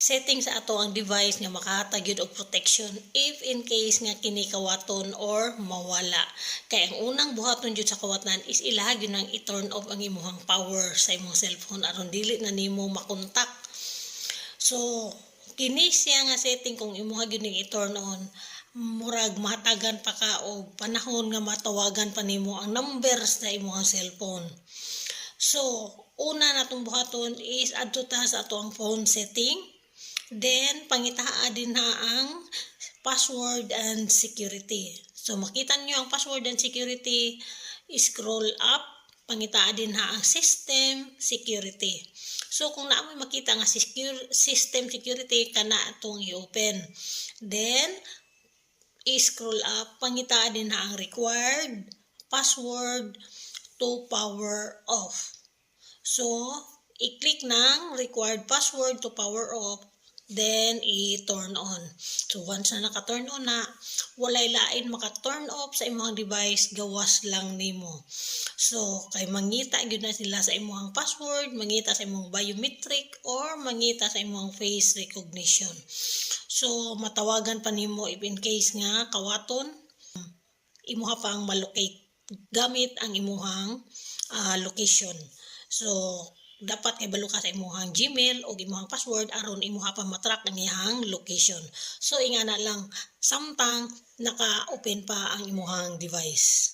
setting sa ato ang device nga makahatag yun og protection if in case nga kini kawaton or mawala. Kay ang unang buhaton jud sa kawatan is ilahag yun ang i-turn off ang imuhang power sa imong cellphone aron dili na nimo makontak. So kini siya nga setting kung imuha gyud ning i-turn on, murag mahatagan pa ka og panahon nga matawagan pa nimo ang numbers sa imong cellphone. So una natong buhaton is adto ta sa ato ang phone setting. Then, pangitaa din na ang password and security. So, makita nyo ang password and security, scroll up, pangitaa din na ang system security. So, kung naamoy makita nga system security, kana itong i-open. Then, scroll up, pangitaa din na ang required password to power off. So, i-click ng required password to power off. Then, i-turn on. So, once na naka-turn on na, walay lain maka-turn off sa imong device, gawas lang nimo. So, kay mangita yun na sila sa imong password, mangita sa imong biometric, or mangita sa imong face recognition. So, matawagan pa nimo if in case nga kawaton, imuha pang malocate gamit ang imuhang location. So, dapat kay balo ka sa imuhang Gmail o imuhang password aron imuha pa matrack ang iyang location. So ingana lang samtang naka-open pa ang imuhang device.